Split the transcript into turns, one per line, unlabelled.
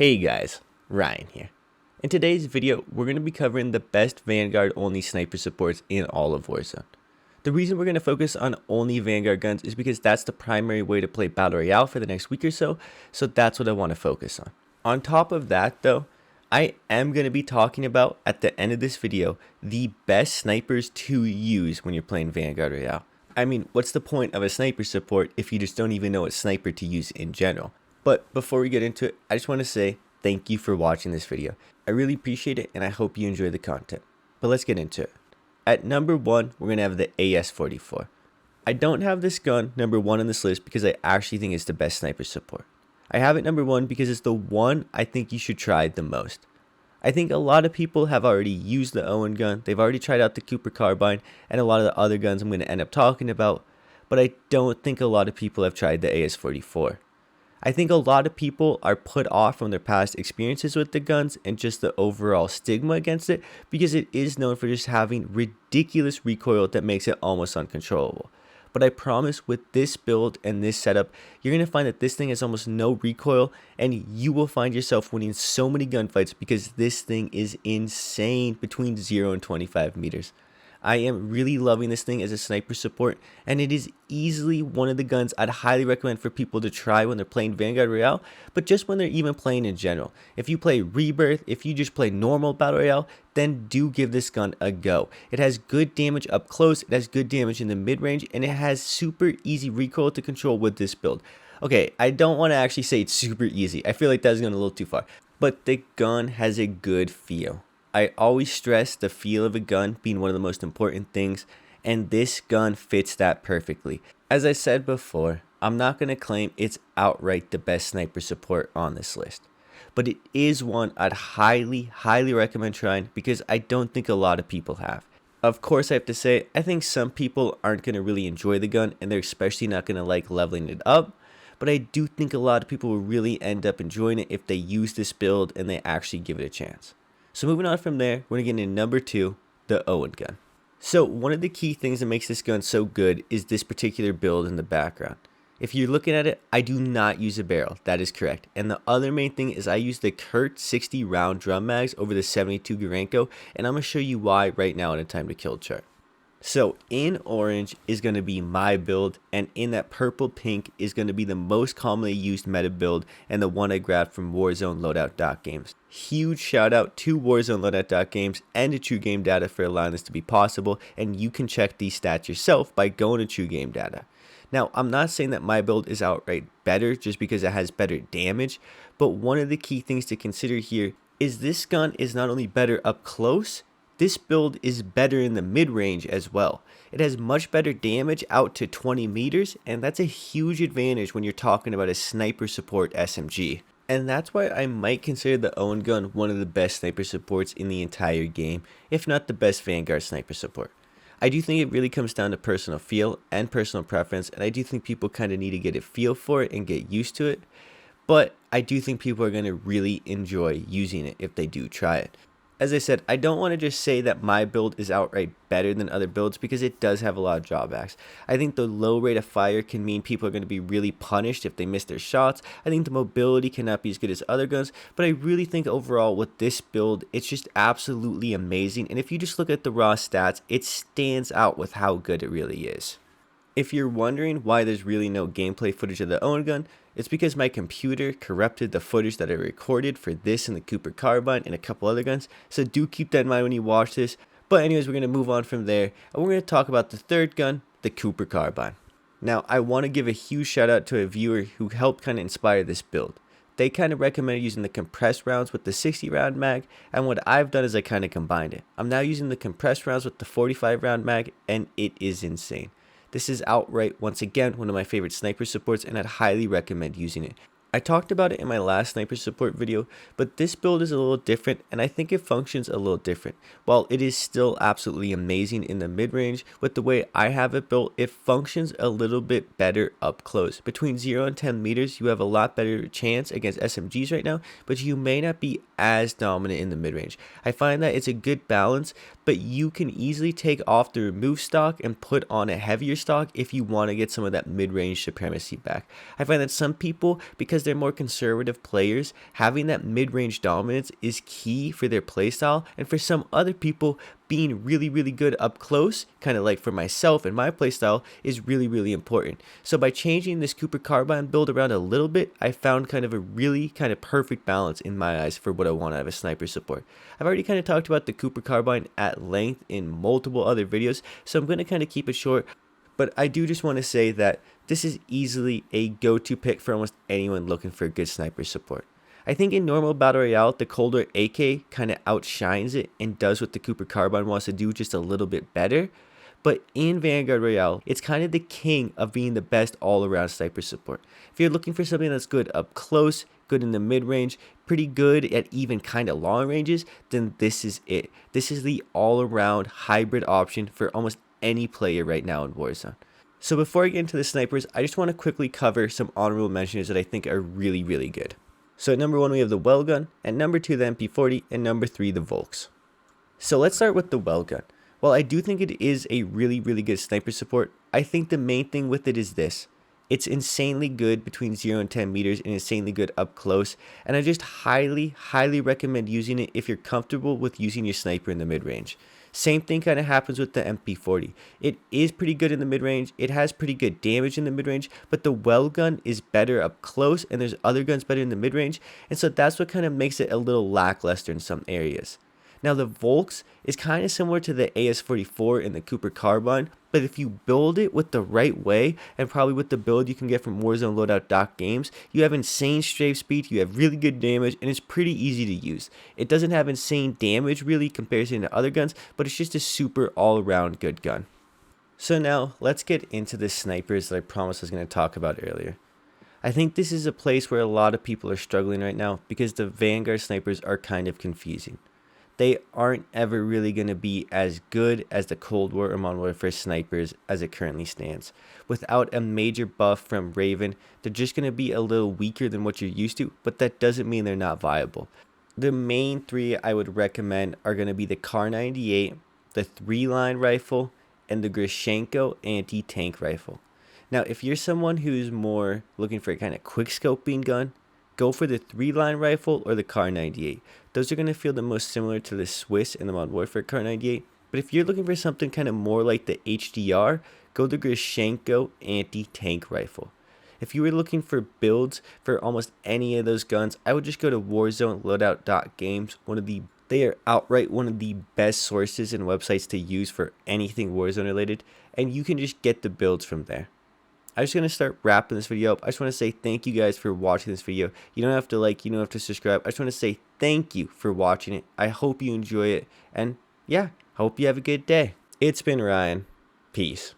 Hey guys, Ryan here. In today's video, we're going to be covering the best Vanguard only sniper supports in all of Warzone. The reason we're going to focus on only Vanguard guns is because that's the primary way to play Battle Royale for the next week or so that's what I want to focus on. On top of that though, I am going to be talking about, at the end of this video, the best snipers to use when you're playing Vanguard Royale. I mean, what's the point of a sniper support if you just don't even know what sniper to use in general? But before we get into it, I just want to say thank you for watching this video. I really appreciate it and I hope you enjoy the content. But let's get into it. At number 1, we're going to have the AS44. I don't have this gun number 1 on this list because I actually think it's the best sniper support. I have it number 1 because it's the one I think you should try the most. I think a lot of people have already used the Owen gun, they've already tried out the Cooper carbine, and a lot of the other guns I'm going to end up talking about, but I don't think a lot of people have tried the AS44. I think a lot of people are put off from their past experiences with the guns and just the overall stigma against it because it is known for just having ridiculous recoil that makes it almost uncontrollable. But I promise with this build and this setup, you're going to find that this thing has almost no recoil and you will find yourself winning so many gunfights because this thing is insane between 0 and 25 meters. I am really loving this thing as a sniper support, and it is easily one of the guns I'd highly recommend for people to try when they're playing Vanguard Royale, but just when they're even playing in general. If you play Rebirth, if you just play normal Battle Royale, then do give this gun a go. It has good damage up close, it has good damage in the mid-range, and it has super easy recoil to control with this build. Okay, I don't want to actually say it's super easy. I feel like that's going a little too far, but the gun has a good feel. I always stress the feel of a gun being one of the most important things, and this gun fits that perfectly. As I said before, I'm not going to claim it's outright the best sniper support on this list, but it is one I'd highly recommend trying because I don't think a lot of people have. Of course, I have to say, I think some people aren't going to really enjoy the gun, and they're especially not going to like leveling it up, but I do think a lot of people will really end up enjoying it if they use this build and they actually give it a chance. So moving on from there, we're going to get into number 2, the Owen gun. So one of the key things that makes this gun so good is this particular build in the background. If you're looking at it, I do not use a barrel, that is correct. And the other main thing is I use the Kurt 60 round drum mags over the 72 Garanko, and I'm going to show you why right now in a time to kill chart. So in orange is going to be my build, and in that purple pink is going to be the most commonly used meta build and the one I grabbed from Warzone loadout.games. Huge shout out to Warzone loadout.games and to True Game Data for allowing this to be possible, and you can check these stats yourself by going to True Game Data. Now, I'm not saying that my build is outright better just because it has better damage, but one of the key things to consider here is this gun is not only better up close, this build is better in the mid-range as well. It has much better damage out to 20 meters, and that's a huge advantage when you're talking about a sniper support SMG. And that's why I might consider the Owen gun one of the best sniper supports in the entire game, if not the best Vanguard sniper support. I do think it really comes down to personal feel and personal preference, and I do think people kind of need to get a feel for it and get used to it. But I do think people are going to really enjoy using it if they do try it. As I said, I don't want to just say that my build is outright better than other builds because it does have a lot of drawbacks. I think the low rate of fire can mean people are going to be really punished if they miss their shots. I think the mobility cannot be as good as other guns, but I really think overall with this build, it's just absolutely amazing. And if you just look at the raw stats, it stands out with how good it really is. If you're wondering why there's really no gameplay footage of the Owen gun, it's because my computer corrupted the footage that I recorded for this and the Cooper carbine and a couple other guns, so do keep that in mind when you watch this. But anyways, we're going to move on from there, and we're going to talk about the third gun, the Cooper carbine. Now, I want to give a huge shout out to a viewer who helped kind of inspire this build. They kind of recommended using the compressed rounds with the 60 round mag, and what I've done is I kind of combined it. I'm now using the compressed rounds with the 45 round mag, and it is insane. This is outright, once again, one of my favorite sniper supports, and I'd highly recommend using it. I talked about it in my last sniper support video, but this build is a little different, and I think it functions a little different. While it is still absolutely amazing in the mid-range, with the way I have it built, it functions a little bit better up close. Between 0 and 10 meters, you have a lot better chance against SMGs right now, but you may not be as dominant in the mid-range. I find that it's a good balance, but you can easily take off the remove stock and put on a heavier stock if you want to get some of that mid-range supremacy back. I find that some people, because because they're more conservative players, having that mid-range dominance is key for their playstyle, and for some other people, being really good up close, kind of like for myself and my playstyle, is really important. So by changing this Cooper Carbine build around a little bit, I found kind of a really kind of perfect balance in my eyes for what I want out of a sniper support. I've already kind of talked about the Cooper Carbine at length in multiple other videos, so I'm going to kind of keep it short, but I do just want to say that this is easily a go-to pick for almost anyone looking for a good sniper support. I think in normal Battle Royale, the Cold AK kind of outshines it and does what the Cooper Carbine wants to do just a little bit better. But in Vanguard Royale, it's kind of the king of being the best all-around sniper support. If you're looking for something that's good up close, good in the mid-range, pretty good at even kind of long ranges, then this is it. This is the all-around hybrid option for almost any player right now in Warzone. So before I get into the snipers, I just want to quickly cover some honorable mentions that I think are really good. So at number 1 we have the well gun, at number 2 the MP40, and number 3 the Volks. So let's start with the well gun. While I do think it is a really good sniper support, I think the main thing with it is this. It's insanely good between 0 and 10 meters and insanely good up close, and I just highly recommend using it if you're comfortable with using your sniper in the mid-range. Same thing kind of happens with the MP40. It is pretty good in the mid-range, it has pretty good damage in the mid-range, but the well gun is better up close, and there's other guns better in the mid-range, and so that's what kind of makes it a little lackluster in some areas. Now the Volks is kind of similar to the AS44 in the Cooper Carbine, but if you build it with the right way, and probably with the build you can get from Warzone loadout games, you have insane strafe speed, you have really good damage, and it's pretty easy to use. It doesn't have insane damage really compared to other guns, but it's just a super all-around good gun. So now let's get into the snipers that I promised I was going to talk about earlier. I think this is a place where a lot of people are struggling right now because the Vanguard snipers are kind of confusing. They aren't ever really going to be as good as the Cold War or Modern Warfare snipers as it currently stands. Without a major buff from Raven, they're just going to be a little weaker than what you're used to, but that doesn't mean they're not viable. The main 3 I would recommend are going to be the Kar98, the 3-line rifle, and the Grashenko anti-tank rifle. Now, if you're someone who's more looking for a kind of quick scoping gun, go for the 3-line rifle or the Kar98. Those are going to feel the most similar to the Swiss and the Modern Warfare Kar98. But if you're looking for something kind of more like the HDR, go the Grashenko anti-tank rifle. If you were looking for builds for almost any of those guns, I would just go to Warzone loadout games. They are outright one of the best sources and websites to use for anything Warzone related, and you can just get the builds from there. I'm just going to start wrapping this video up. I just want to say thank you guys for watching this video. You don't have to like, you don't have to subscribe. I just want to say thank you for watching it. I hope you enjoy it. And yeah, hope you have a good day. It's been Ryan. Peace.